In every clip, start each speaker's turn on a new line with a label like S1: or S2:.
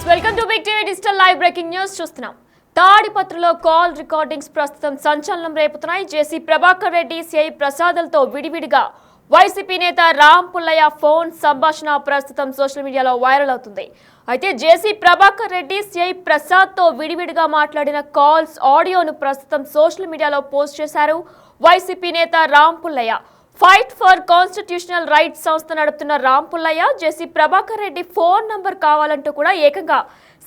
S1: Welcome to Big TV digital live breaking news చూస్తున్నాం. తాడిపత్రిలో call recordings ప్రస్తుతం సంచలనం రేపుతున్నాయి. జేసీ ప్రభాకర్ రెడ్డి, సిఐ ప్రసాద్లతో విడివిడిగా వైసీపీ నేత రామ్ పుల్లయ్య ఫోన్ సంభాషణ ప్రస్తుతం సోషల్ మీడియాలో వైరల్ అవుతుంది. అయితే జేసీ ప్రభాకర్ రెడ్డి, సిఐ ప్రసాద్తో విడివిడిగా మాట్లాడిన కాల్స్ ఆడియోను ప్రస్తుతం సోషల్ మీడియాలో పోస్ట్ చేశారు వైసీపీ నేత Ram Pullaiah. Fight for constitutional rights సంస్థ నడుపుతున్న Ram Pullaiah JC Prabhakar Reddy phone number కావాలంటూ కూడా ఏకంగా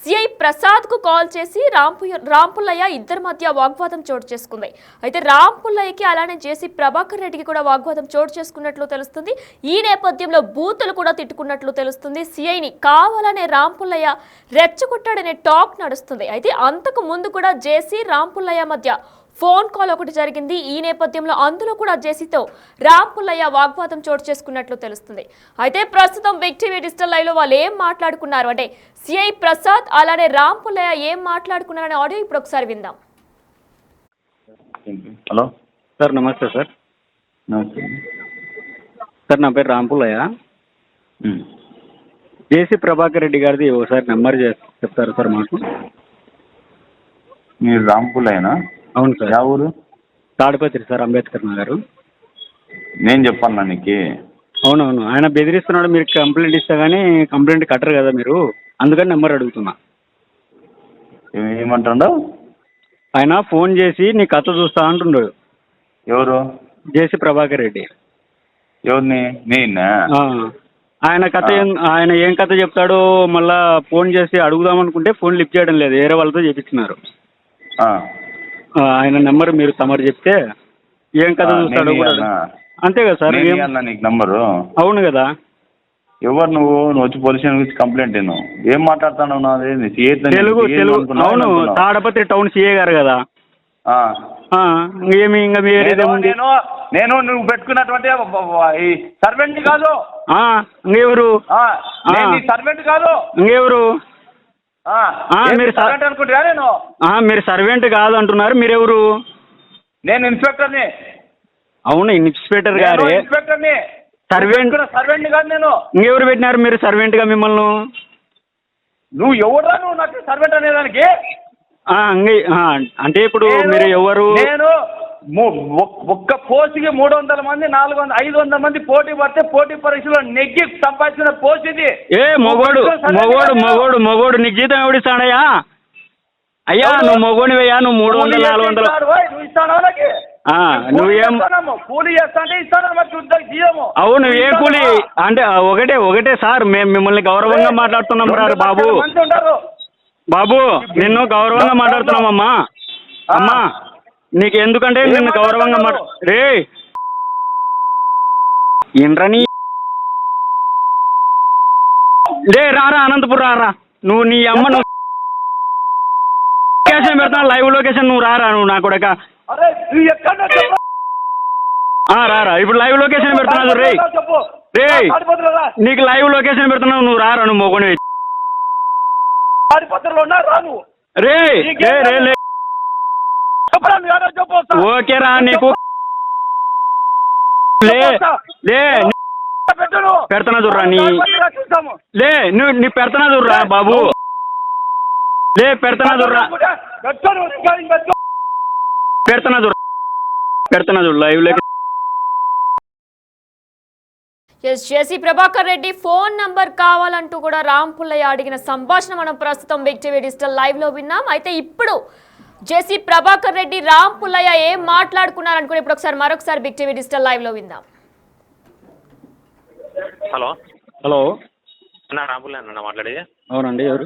S1: సిఐ ప్రసాద్ కు కాల్ చేసి రామ్ పుల్లయ్య ఇద్దరి మధ్య వాగ్వాదం చోటు చేసుకుంది. అయితే రామ్ పుల్లయ్యకి అలానే జేసీ ప్రభాకర్ రెడ్డికి కూడా వాగ్వాదం చోటు చేసుకున్నట్లు తెలుస్తుంది. ఈ నేపథ్యంలో బూతులు కూడా తిట్టుకున్నట్లు తెలుస్తుంది. సిఐని కావాలనే రామ్ పుల్లయ్య రెచ్చగొట్టాడనే టాక్ నడుస్తుంది. అయితే అంతకు ముందు కూడా జేసీ రామ్ పుల్లయ్య మధ్య ఫోన్ కాల్ ఒకటి జరిగింది. ఈ నేపథ్యంలో అందులో కూడా జేసీతో రామ్ పుల్లయ్య వాగ్వాదం చోటు చేసుకున్నట్లు తెలుస్తుంది. అయితే ప్రస్తుతం బిగ్ టీవీ డిజిటల్ లైవ్ లో వాళ్ళు ఏం మాట్లాడుకున్నారు అంటే సిఐ ప్రసాద్ అలానే రామ్ పుల్లయ్య ఏం మాట్లాడుకున్నారనే ఆడియో ఇప్పుడు ఒకసారి విందాం.
S2: హలో
S3: సార్, నమస్తే సార్.
S2: నమస్తే
S3: సార్, నా పేరు రామ్ పుల్లయ్య. జేసీ ప్రభాకర్ రెడ్డి గారిది ఒకసారి నెంబర్ చెప్తారు సార్ మాకు?
S2: మీరు రాంపులేనా?
S3: అవును సార్.
S2: యా ఊరు?
S3: తాడిపత్రి సార్, అంబేద్కర్ నగర్.
S2: నేను చెప్పాను నీకు.
S3: అవునవును, ఆయన బెదిరిస్తున్నాడు. మీరు కంప్లైంట్ ఇస్తా కానీ కంప్లైంట్ కట్టరు కదా మీరు, అందుకని నెంబర్ అడుగుతున్నా.
S2: ఏమంటాడు
S3: ఆయన? ఫోన్ చేసి నీ కథ చూస్తా అంటున్నాడు.
S2: ఎవరు?
S3: జేసీ ప్రభాకర్ రెడ్డి.
S2: ఎవరిని? నేనా?
S3: ఆయన కథ ఆయన ఏం కథ చెప్తాడో మళ్ళా ఫోన్ చేసి అడుగుదాం అనుకుంటే ఫోన్ లిఫ్ట్ చేయడం లేదు, వేరే వాళ్ళతో చేపించినారు. ఆయన నెంబర్ మీరు తమరు చెప్తే ఏం కథ చూస్తాడో కూడా. అంతే కదా సార్?
S2: నీకు నంబరు?
S3: అవును కదా.
S2: ఎవరు నువ్వు వచ్చి పోలీస్ స్టేషన్ గురించి కంప్లైంట్ ఏం మాట్లాడుతున్నావు? నాది
S3: తెలుగు. అవును, తాడపత్రి టౌన్ సిఏ గారు కదా. ఏమి ఇంకా
S2: నేను నువ్వు పెట్టుకున్నటువంటి సర్వెంట్ కాదు.
S3: ఇంకెవరు?
S2: సర్వెంట్ కాదు.
S3: ఇంకెవరు?
S2: మీరు సర్వెంట్ అనుకుంటా? నేను
S3: మీరు సర్వెంట్ కాదు అంటున్నారు. మీరెవరు?
S2: నేను ఇన్స్పెక్టర్ని.
S3: అవును, ఇన్స్పెక్టర్ గారు.
S2: ఇన్స్పెక్టర్ని. సర్వెంట్ కాదు నేను.
S3: ఇంకెవరు పెట్టినారు మీరు సర్వెంట్ గా మిమ్మల్ని?
S2: నువ్వు ఎవరురా? నువ్వు నాకు సర్వెంట్ అనేదానికి?
S3: అంటే ఇప్పుడు మీరు ఎవరు?
S2: నేను ఒక్క పోస్ట్కి 300 మంది 400 500 మంది పోటీ పడితే పోటీ పరీక్షలో నెగ్గి సంపాదించిన పోస్ట్ ఇది.
S3: మొగోడు నీకు జీతం ఎవడిస్తాడయ్యా? అయ్యా నువ్వు మొగోనివయ్యా. నువ్వు 300 400
S2: నువ్వు ఇస్తానా?
S3: నువ్వేం
S2: కూలీ చేస్తా అంటే ఇస్తాను.
S3: అవును, ఏ కూలీ అంటే ఒకటే సార్. మేము మిమ్మల్ని గౌరవంగా మాట్లాడుతున్నాం రా బాబు. బాబు, నిన్ను గౌరవంగా మాట్లాడుతున్నామమ్మా. అమ్మా, నీకు ఎందుకంటే నిన్ను గౌరవంగా రే ఏంట్రని రే రారా అనంతపురం రారా. నువ్వు నీ అమ్మ నువ్వు లొకేషన్ పెడతావు, లైవ్ లొకేషన్. నువ్వు రారా. నువ్వు నా కొడక రారా. ఇప్పుడు లైవ్ లొకేషన్ పెడుతున్నావు రే. నీకు లైవ్ లొకేషన్ పెడుతున్నావు, నువ్వు రారా. నువ్వు మొగని రే రే రే. ఓకేరా నీకు పెడతానా చూడరా. నీ పెడతానా చూడరా బాబు. పెడతానా చూడరా. పెడతానా చూడు లైవ్ లో.
S1: జేసీ ప్రభాకర్ రెడ్డి ఫోన్ నంబర్ కావాలంటూ కూడా రామ్ పుల్లయ్య అడిగిన సంభాషణ మనం ప్రస్తుతం బిగ్ టీవీ డిజిటల్ లైవ్ లో విన్నాం. అయితే ఇప్పుడు జేసీ ప్రభాకర్ రెడ్డి, రామ్ పుల్లయ్య ఏం మాట్లాడుకున్నారనుకుని ఇప్పుడు మరొకసారి బిగ్ టీవీ డిజిటల్ లైవ్ లో విందాం.
S4: హలో అన్న, రామ్ పుల్లయ్య అన్న మాట్లాడేది?
S3: అవునండి. ఎవరు?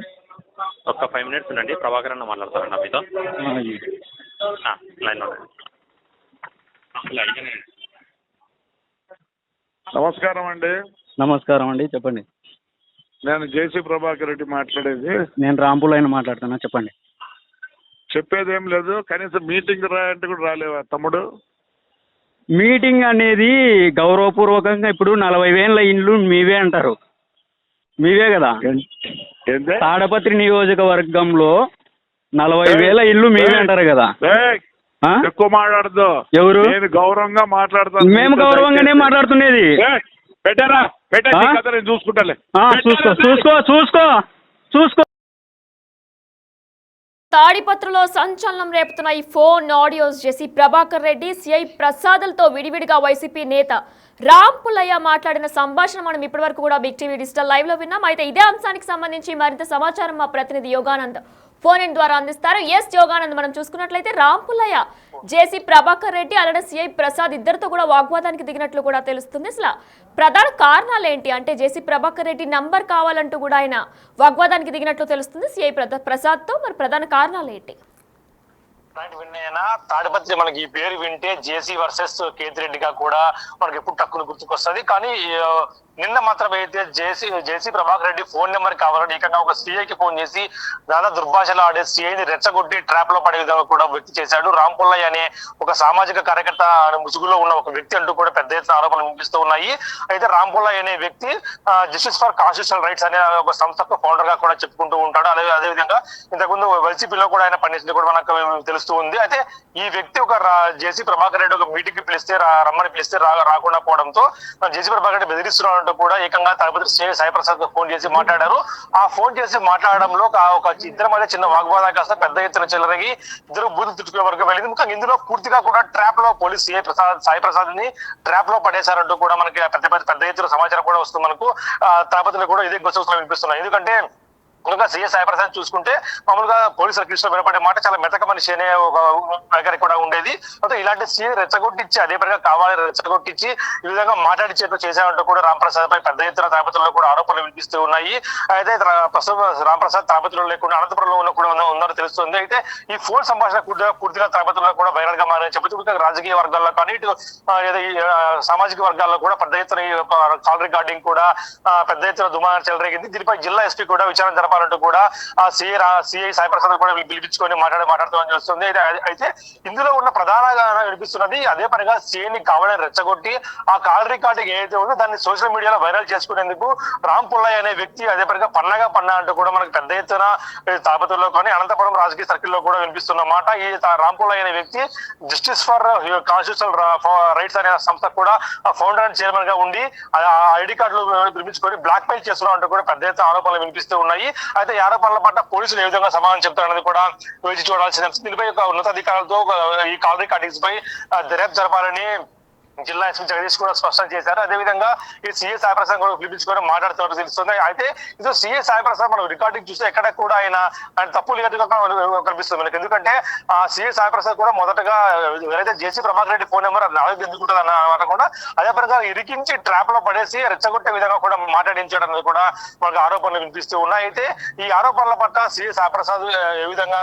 S4: ఒక్క 5 మినిట్స్ ఉండండి, ప్రభాకర్ అన్న మాట్లాడతారన్న మీతో. లైన్లో
S5: నమస్కారం అండి.
S3: నమస్కారం అండి, చెప్పండి.
S5: నేను జేసీ ప్రభాకర్ రెడ్డి మాట్లాడేది.
S3: నేను రామ్ పుల్లయ్యని మాట్లాడుతున్నా, చెప్పండి.
S5: చెప్పేది ఏం లేదు, కనీసం మీటింగ్ రాయంటే కూడా రాలేవా తమ్ముడు?
S3: మీటింగ్ అనేది గౌరవపూర్వకంగా ఇప్పుడు 40,000 ఇండ్లు మీవే అంటారు. మీవే కదా తాడపత్రి నియోజకవర్గంలో 40,000 ఇల్లు మీవే అంటారు కదా.
S5: ఎక్కువ మాట్లాడదు.
S3: ఎవరు?
S5: నేను గౌరవంగా మాట్లాడతాను.
S3: మేము గౌరవంగానే మాట్లాడుతున్నది.
S5: పెట్టారా? పెట్టా చూసుకుంటాలే.
S3: చూసుకో
S1: తాడిపత్రిలో సంచలనం రేపుతున్న ఈ ఫోన్ ఆడియోస్ జేసీ ప్రభాకర్ రెడ్డి సిఐ ప్రసాదులతో విడివిడిగా వైసీపీ నేత రామ్ పుల్లయ్య మాట్లాడిన సంభాషణ మనం ఇప్పటివరకు కూడా బిగ్ టీవీ డిజిటల్ లైవ్ లో విన్నాం. అయితే ఇదే అంశానికి సంబంధించి మరింత సమాచారం మా ప్రతినిధి యోగానంద్ ఫోన్ ఇన్ ద్వారా అందిస్తారు. యోగానంద్, మనం చూసుకున్నట్లయితే రామ్ పుల్లయ్య జేసీ ప్రభాకర్ రెడ్డి అలానే సిఐ ప్రసాద్ ఇద్దరితో కూడా వాగ్వాదానికి దిగినట్లు కూడా తెలుస్తుంది. అసలు ప్రధాన కారణాలు ఏంటి అంటే జేసీ ప్రభాకర్ రెడ్డి నంబర్ కావాలంటూ కూడా ఆయన వాగ్వాదానికి దిగినట్లు తెలుస్తుంది సిఐ ప్రసాద్ తో. మరి ప్రధాన కారణాలు ఏంటి?
S6: విన్నైనా తాడిపత్రి మనకి ఈ పేరు వింటే జేసీ వర్సెస్ కేతిరెడ్డిగా కూడా మనకి ఎప్పుడు టక్కును గుర్తుకొస్తుంది. కానీ నిన్న మాత్రం అయితే జేసీ ప్రభాకర్ రెడ్డి ఫోన్ నెంబర్ కావాలని ఏకంగా ఒక సిఐకి ఫోన్ చేసి దాదాపు దుర్భాషలు ఆడే సిఐని రెచ్చగొట్టి ట్రాప్ లో పడే విధంగా కూడా వ్యక్తి చేశాడు. రామ్ పుల్లయ్య అనే ఒక సామాజిక కార్యకర్త ముసుగులో ఉన్న ఒక వ్యక్తి అంటూ కూడా పెద్ద ఎత్తున ఆరోపణలు వినిపిస్తూ ఉన్నాయి. అయితే రామ్ పుల్లయ్య అనే వ్యక్తి జస్టిస్ ఫర్ కాన్స్టిట్యూషనల్ రైట్స్ అనే ఒక సంస్థకు ఫౌండర్ గా కూడా చెప్పుకుంటూ ఉంటాడు. అదేవిధంగా ఇంతకుముందు వైసీపీలో కూడా ఆయన పనిచేసింది కూడా మనకు తెలుస్తూ ఉంది. అయితే ఈ వ్యక్తి ఒక జేసీ ప్రభాకర్ రెడ్డి ఒక మీటింగ్ కి పిలిస్తే రమ్మని పిలిస్తే రాకుండా పోవడంతో జేసీ ప్రభాకర్ రెడ్డి బెదిరిస్తున్నాడు కూడా ఏకంగా తాడిపత్రి సిఐ సాయి ప్రసాద్ ఫోన్ చేసి మాట్లాడారు. ఆ ఫోన్ చేసి మాట్లాడడంలో ఒక ఇద్దరి మధ్య చిన్న వాగ్వాదం కాస్త పెద్ద ఎత్తున చెలరగి ఇద్దరు బూతులు తిట్టుకునే వరకు వెళ్ళింది. ఇంకా ఇందులో పూర్తిగా కూడా ట్రాప్ లో పోలీస్ సాయి ప్రసాద్ ని ట్రాప్ లో పడేశారంటూ కూడా మనకి పెద్ద ఎత్తున సమాచారం కూడా వస్తుంది. మనకు తాడిపత్రిలో కూడా ఇదే గుసగుసలు వినిపిస్తున్నాయి. ఎందుకంటే ముందుగా సిఐ సాయి ప్రసాద్ చూసుకుంటే మామూలుగా పోలీసుల కృష్ణ వినపడే మాట చాలా మెతక మనిషి అనే ఒక వైఖరి కూడా ఉండేది. అయితే ఇలాంటి సిఐ రెచ్చగొట్టించి అదే పనిగా కావాలని రెచ్చగొట్టించి ఈ విధంగా మాట్లాడిచేట్టు చేశారంటూ కూడా రామ్ ప్రసాద్ పై పెద్ద ఎత్తున తాడిపత్రిలో కూడా ఆరోపణలు వినిపిస్తూ ఉన్నాయి. అయితే ప్రస్తుతం రామ్ ప్రసాద్ తాడిపత్రిలో లేకుండా అనంతపురంలో ఉందని తెలుస్తుంది. అయితే ఈ ఫోన్ సంభాషణ పూర్తిగా తాడిపత్రిలో కూడా వైరల్ గా మారని చెబుతూ రాజకీయ వర్గాల్లో కానీ ఇటు సామాజిక వర్గాల్లో కూడా పెద్ద ఎత్తున కాల్ రికార్డింగ్ కూడా పెద్ద ఎత్తున దుమారం చెలరేగింది. దీనిపై జిల్లా ఎస్పీ కూడా విచారణ జరపాలంటూ కూడా సిఐ సాయి ప్రసాద్ కూడా పిలిపించుకొని మాట్లాడుతామని తెలుస్తుంది. అయితే ఇందులో ఉన్న ప్రధానంగా వినిపిస్తున్నది అదే పనిగా సిఐని కావాలని రెచ్చగొట్టి ఆ కాల్ రికార్డింగ్ ఏదైతే ఉందో దాన్ని సోషల్ మీడియాలో వైరల్ చేసుకునేందుకు రామ్ పుల్లయ్య అనే వ్యక్తి అదే పనిగా పన్నా అంటూ కూడా మనకు పెద్ద ఎత్తున తాడిపత్రిలో కానీ అనంతపురం రాజకీయ సర్కిల్లో కూడా వినిపిస్తున్న మాట. ఈ రామ్ పుల్లయ్య అనే వ్యక్తి జస్టిస్ ఫర్ కాన్స్టిట్యూషనల్ రైట్స్ అనే సంస్థ కూడా ఫౌండర్ అండ్ చైర్మన్ గా ఉండి ఐడి కార్డులు నిర్మించుకొని బ్లాక్ మెయిల్ చేస్తున్నాం అంటూ కూడా పెద్ద ఎత్తున ఆరోపణలు వినిపిస్తూ ఉన్నాయి. అయితే ఈ ఆరోపణల పట్ల పోలీసులు ఏ విధంగా సమాధానం చెప్తారనేది కూడా వేచి చూడాల్సిన దీనిపై ఒక ఉన్నతాధికారులతో ఈ కాల్ రికార్డింగ్స్ పై దర్యాప్తు జరపాలని జిల్లా ఎస్పీ జగదీష్ కూడా స్పష్టం చేశారు. అదేవిధంగా ఈ సిఐ సాయి ప్రసాద్ కూడా పిలిపించుకొని మాట్లాడుతున్నట్టు తెలుస్తుంది. అయితే ఇది సిఐ సాయి ప్రసాద్ మనం రికార్డింగ్ చూస్తే ఎక్కడ కూడా ఆయన తప్పు లేదుగా కనిపిస్తుంది మనకి. ఎందుకంటే ఆ సిఐ సాయి ప్రసాద్ కూడా మొదటగా ఎవరైతే జేసీ ప్రభాకర్ రెడ్డి ఫోన్ నెంబర్ నాలుగు ఎందుకుంటుంది అనకుండా అదే పరంగా ఇరికించి ట్రాప్ లో పడేసి రెచ్చగొట్టే విధంగా కూడా మాట్లాడించడం అనేది కూడా మనకు ఆరోపణలు వినిపిస్తూ ఉన్నాయి. అయితే ఈ ఆరోపణల పట్ల సిఐ సాయి ప్రసాద్ ఏ విధంగా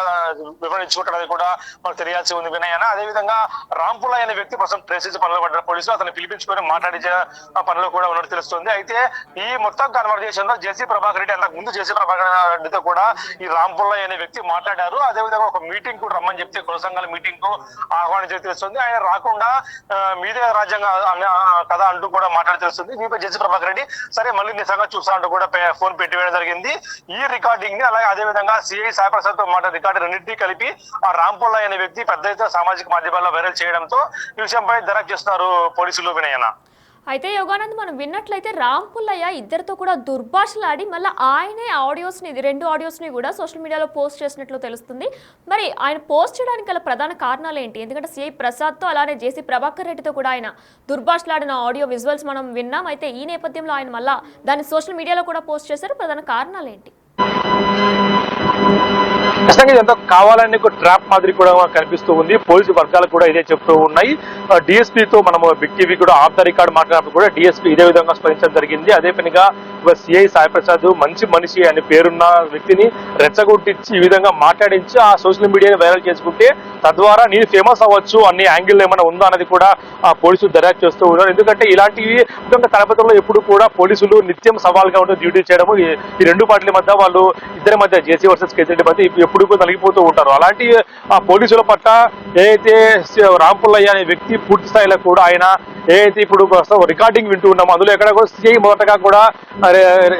S6: వివరించుకుంటారు అనేది కూడా మనకు తెలియాల్సి ఉంది వినయన. అదేవిధంగా రామ్ పుల్లయ్య అనే వ్యక్తి కోసం ట్రేసెస్ పనులు పడ్డారు. పోలీసులు అతను పిలిపించుకొని మాట్లాడించే పనిలో కూడా ఉన్నట్టు తెలుస్తుంది. అయితే ఈ మొత్తం కన్వర్జేషన్ లో జేసీ ప్రభాకర్ రెడ్డి అంతకు ముందు జేసీ ప్రభాకర్ రెడ్డితో కూడా ఈ రామ్ పుల్లయ్య అనే వ్యక్తి మాట్లాడారు. అదేవిధంగా ఒక మీటింగ్ కూడా రమ్మని చెప్తే కుల సంఘాల మీటింగ్ కు ఆహ్వానించి తెలుస్తుంది. ఆయన రాకుండా మీదే రాజ్యాంగ కథ అంటూ కూడా మాట్లాడి తెలుస్తుంది. దీనిపై జేసీ ప్రభాకర్ రెడ్డి సరే మళ్ళీ నిజంగా చూస్తా అంటూ కూడా ఫోన్ పెట్టివేయడం జరిగింది. ఈ రికార్డింగ్ ని అలాగే అదేవిధంగా సిఐ సాయి ప్రసాద్ తో మాట్లాడే రికార్డు రెండింటినీ కలిపి ఆ రామ్ పుల్లయ్య అనే వ్యక్తి పెద్ద ఎత్తున సామాజిక మాధ్యమాల్లో వైరల్ చేయడంతో ఈ విషయంపై దర్యాప్తు చేస్తున్నారు పోలీసులు వినయన.
S1: అయితే యోగానంద్, మనం విన్నట్లయితే రామ్ పుల్లయ్య ఇద్దరితో కూడా దుర్భాషలాడి మళ్ళీ ఆయనే రెండు ఆడియోస్ని కూడా సోషల్ మీడియాలో పోస్ట్ చేసినట్లు తెలుస్తుంది. మరి ఆయన పోస్ట్ చేయడానికి గల ప్రధాన కారణాలు ఏంటి? ఎందుకంటే సిఐ ప్రసాద్తో అలానే జేసీ ప్రభాకర్ రెడ్డితో కూడా ఆయన దుర్భాషలాడిన ఆడియో విజువల్స్ మనం విన్నాం. అయితే ఈ నేపథ్యంలో ఆయన మళ్ళీ దాన్ని సోషల్ మీడియాలో కూడా పోస్ట్ చేశారు. ప్రధాన కారణాలు ఏంటి?
S7: ఖచ్చితంగా ఇదంతా కావాలని ట్రాప్ మాదిరి కూడా కనిపిస్తూ ఉంది. పోలీసు వర్గాలు కూడా ఇదే చెప్తూ ఉన్నాయి. డిఎస్పీతో మనము బిగ్ టీవీ కూడా ఆఫ్ ద రికార్డ్ మాట్లాడినప్పుడు కూడా డిఎస్పీ ఇదే విధంగా స్పందించడం జరిగింది. అదే పనిగా సిఐ సాయి ప్రసాద్ మంచి మనిషి అనే పేరున్న వ్యక్తిని రెచ్చగొట్టించి ఈ విధంగా మాట్లాడించి ఆ సోషల్ మీడియాని వైరల్ చేసుకుంటే తద్వారా నేను ఫేమస్ అవ్వచ్చు అనే యాంగిల్ ఏమైనా ఉందా అనేది కూడా పోలీసులు దర్యాప్తు చేస్తూ ఉన్నారు. ఎందుకంటే ఇలాంటివి ముఖ్యంగా తాడిపత్రిలో ఎప్పుడు కూడా పోలీసులు నిత్యం సవాల్గా ఉంటూ డ్యూటీ చేయడము ఈ రెండు పార్టీల మధ్య వాళ్ళు ఇద్దరి మధ్య జేసీ వర్సెస్ కేతిరెడ్డి మధ్య ఎప్పుడు కూడా నలిగిపోతూ ఉంటారు. అలాంటి ఆ పోలీసుల పట్ల ఏదైతే రామ్ పుల్లయ్య అనే వ్యక్తి పూర్తి స్థాయిలో కూడా ఆయన ఏదైతే ఇప్పుడు రికార్డింగ్ వింటూ ఉన్నామో అందులో ఎక్కడ కూడా సిఐ మొదటగా కూడా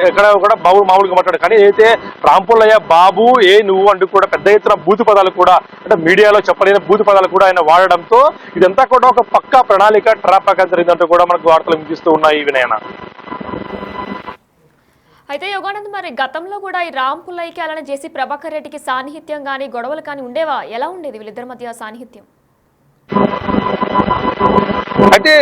S7: ఎక్కడ కూడా మామూలుగా మాట్లాడు. కానీ ఏదైతే రామ్ పుల్లయ్య బాబు నువ్వు అంటూ కూడా పెద్ద ఎత్తున బూతు పదాలు కూడా అంటే మీడియాలో చెప్పలేని బూతు పదాలు కూడా ఆయన వాడడంతో ఇదంతా కూడా ఒక పక్కా ప్రణాళిక ట్రాప్ జరిగిందంటూ కూడా మనకు వార్తలు వినిపిస్తూ ఉన్నాయి వినయన.
S1: అయితే యోగానంద్, మరి గతంలో కూడా ఈ రామ్ పుల్లయ్యకి అలానే జేసీ ప్రభాకర్ రెడ్డికి సాన్నిహిత్యం కానీ గొడవలు కానీ ఉండేవా? ఎలా ఉండేది వీళ్ళిద్దరి మధ్య సాన్నిహిత్యం?
S7: అయితే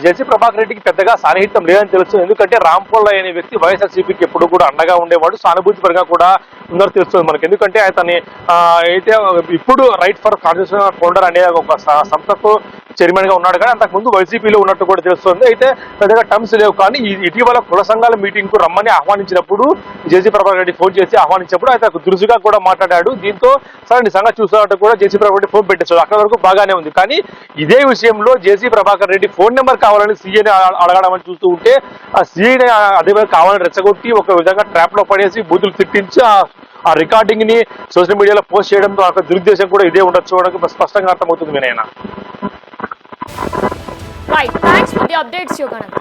S7: జేసీ ప్రభాకర్ రెడ్డికి పెద్దగా సాన్నిహిత్యం లేదని తెలుసు. ఎందుకంటే రామ్ పుల్లయ్య అనే వ్యక్తి వైఎస్ఆర్సీపీకి ఎప్పుడు కూడా అండగా ఉండేవాడు, సానుభూతి పరంగా కూడా ఉందని తెలుస్తుంది మనకి. ఎందుకంటే అతని అయితే ఇప్పుడు రైట్ ఫర్ కాన్స్టిట్యూషన్ ఫౌండర్ అనే ఒక సంస్థకు చైర్మన్ గా ఉన్నాడు, కానీ అంతకుముందు వైసీపీలో ఉన్నట్టు కూడా తెలుస్తుంది. అయితే పెద్దగా టర్మ్స్ లేవు, కానీ ఇటీవల కుల సంఘాల మీటింగ్ కు రమ్మని ఆహ్వానించినప్పుడు జేసీ ప్రభాకర్ రెడ్డి ఫోన్ చేసి ఆహ్వానించినప్పుడు అయితే దురుసుగా కూడా మాట్లాడాడు. దీంతో సరే నీ సంగతి చూసినట్టు కూడా జేసీ ప్రభాకర్ రెడ్డి ఫోన్ పెట్టేశాడు. అక్కడ వరకు బాగానే ఉంది. కానీ ఇదే విషయంలో జేసీ ప్రభాకర్ రెడ్డి ఫోన్ నెంబర్ కావాలని సీఏని అడగడం అని చూస్తూ ఉంటే ఆ సీఏని అదే కావాలని రెచ్చగొట్టి ఒక విధంగా ట్రాప్ లో పడేసి బూతులు తిట్టించి ఆ రికార్డింగ్ ని సోషల్ మీడియాలో పోస్ట్ చేయడంతో ఆ దురుద్దేశం కూడా ఇదే ఉండొచ్చు స్పష్టంగా అర్థమవుతుంది మీనైనా.
S1: Right, thanks for the updates Yoganand.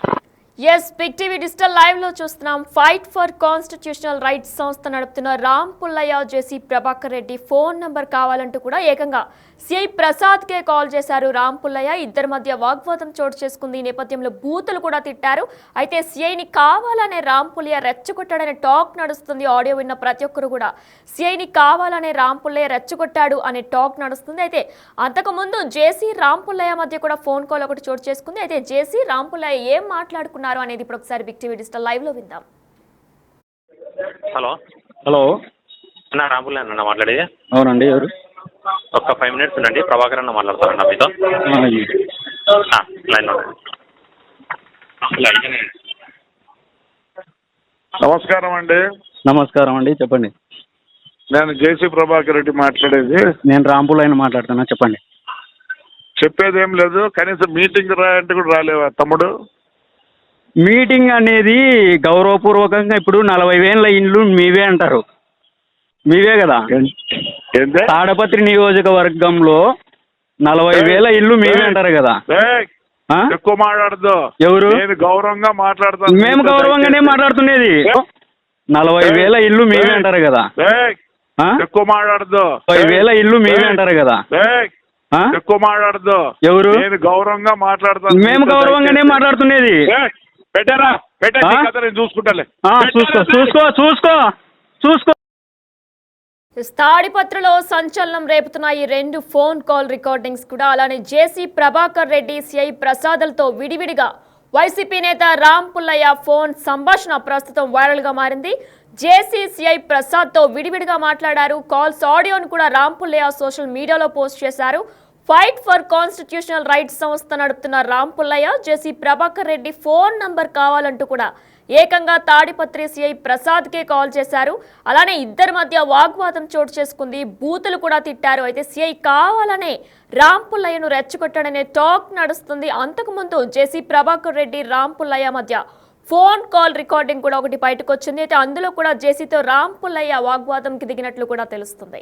S1: Yes, big TV digital live లో చూస్తున్నాం. ఫైట్ ఫర్ కాన్స్టిట్యూషనల్ రైట్స్ సంస్థ నడుపుతున్న Ram Pullaiah, JC Prabhakar Reddy phone number కావాలంటూ కూడా ఏకంగా సిఐ ప్రసాద్ కే కాల్ చేశారు రామ్ పుల్లయ్య. ఇద్దరి మధ్య వాగ్వాదం చోటు చేసుకుంది. ఈ నేపథ్యంలో బూతులు కూడా తిట్టారు. అయితే సిఐని కావాలనే రామ్ పుల్లయ్య రెచ్చగొట్టాడనే టాక్ నడుస్తుంది. ఆడియో విన్న ప్రతి ఒక్కరు కూడా సిఐని కావాలనే రామ్ పుల్లయ్య రెచ్చగొట్టాడు అనే టాక్ నడుస్తుంది. అయితే అంతకుముందు జేసీ రామ్ పుల్లయ్య మధ్య కూడా ఫోన్ కాల్ ఒకటి చోటు చేసుకుంది. అయితే జేసీ రామ్ పుల్లయ్య ఏం మాట్లాడుకున్నారు అనేది ఇప్పుడు ఒకసారి బిగ్ టీవీ డిజిటల్ లైవ్ లో విందాం.
S4: హలో
S3: హలో,
S4: అన్న రాంపుల్ అన్న మాట్లాడేది?
S3: అవునండి. ఎవరు?
S4: ఒక 5 minutes ఉండండి, ప్రభాకర్ అన్న మాట్లాడతారన్న మీతో. లైన్
S5: నమస్కారం అండి.
S3: నమస్కారం అండి, చెప్పండి.
S5: నేను జేసీ ప్రభాకర్ రెడ్డి మాట్లాడేది.
S3: నేను రాంపుల్లయ్యని మాట్లాడుతున్నా, చెప్పండి.
S5: చెప్పేదేం లేదు, కనీసం మీటింగ్ రా అంటే కూడా రాలేవా తమ్ముడు?
S3: మీటింగ్ అనేది గౌరవపూర్వకంగా ఇప్పుడు 40,000 ఇండ్లు మీవే అంటారు, మీవే కదా.
S5: ఏంటే
S3: తాడపత్రి నియోజకవర్గంలో 40,000 ఇల్లు మీవే అంటారు కదా.
S5: ఎక్కువ మాట్లాడదు.
S3: ఎవరు?
S5: నేను గౌరవంగా మాట్లాడతాను.
S3: మేము గౌరవంగానే మాట్లాడుతున్నది. 40,000 ఇల్లు మీవే అంటారు కదా.
S5: ఎక్కువ మాట్లాడదు.
S3: 40,000 ఇల్లు మీవే అంటారు కదా.
S5: ఎక్కువ మాట్లాడదు.
S3: ఎవరు?
S5: నేను గౌరవంగా మాట్లాడతాను.
S3: మేము గౌరవంగానే మాట్లాడుతున్నది.
S5: పెట్టారా? పెట్టా నేను చూసుకుంటాలే.
S3: చూసుకో చూసుకో చూసుకో చూసుకో.
S1: తాడిపత్రిలో సంచలనం రేపుతున్న ఈ 2 ఫోన్ కాల్ రికార్డింగ్స్ కూడా, అలానే జేసీ ప్రభాకర్ రెడ్డి, సిఐ ప్రసాద్లతో విడివిడిగా వైసీపీ నేత రామ్ పుల్లయ్య ఫోన్ సంభాషణ ప్రస్తుతం వైరల్ గా మారింది. జేసీ, సిఐ ప్రసాద్తో విడివిడిగా మాట్లాడారు. కాల్స్ ఆడియోను కూడా రామ్ పుల్లయ్య సోషల్ మీడియాలో పోస్ట్ చేశారు. ఫైట్ ఫర్ కాన్స్టిట్యూషనల్ రైట్స్ సంస్థ నడుపుతున్న Ram Pullaiah, JC Prabhakar Reddy phone number కావాలంటూ కూడా ఏకంగా తాడిపత్రి సిఐ ప్రసాద్కే కాల్ చేశారు. అలానే ఇద్దరి మధ్య వాగ్వాదం చోటు చేసుకుంది. బూతులు కూడా తిట్టారు. అయితే సిఐ కావాలనే రామ్ పుల్లయ్యను రెచ్చగొట్టాడనే టాక్ నడుస్తుంది. అంతకుముందు జేసీ ప్రభాకర్ రెడ్డి, రామ్ పుల్లయ్య మధ్య ఫోన్ కాల్ రికార్డింగ్ కూడా ఒకటి బయటకు వచ్చింది. అయితే అందులో కూడా జేసీతో రామ్ పుల్లయ్య వాగ్వాదంకి దిగినట్లు కూడా తెలుస్తుంది.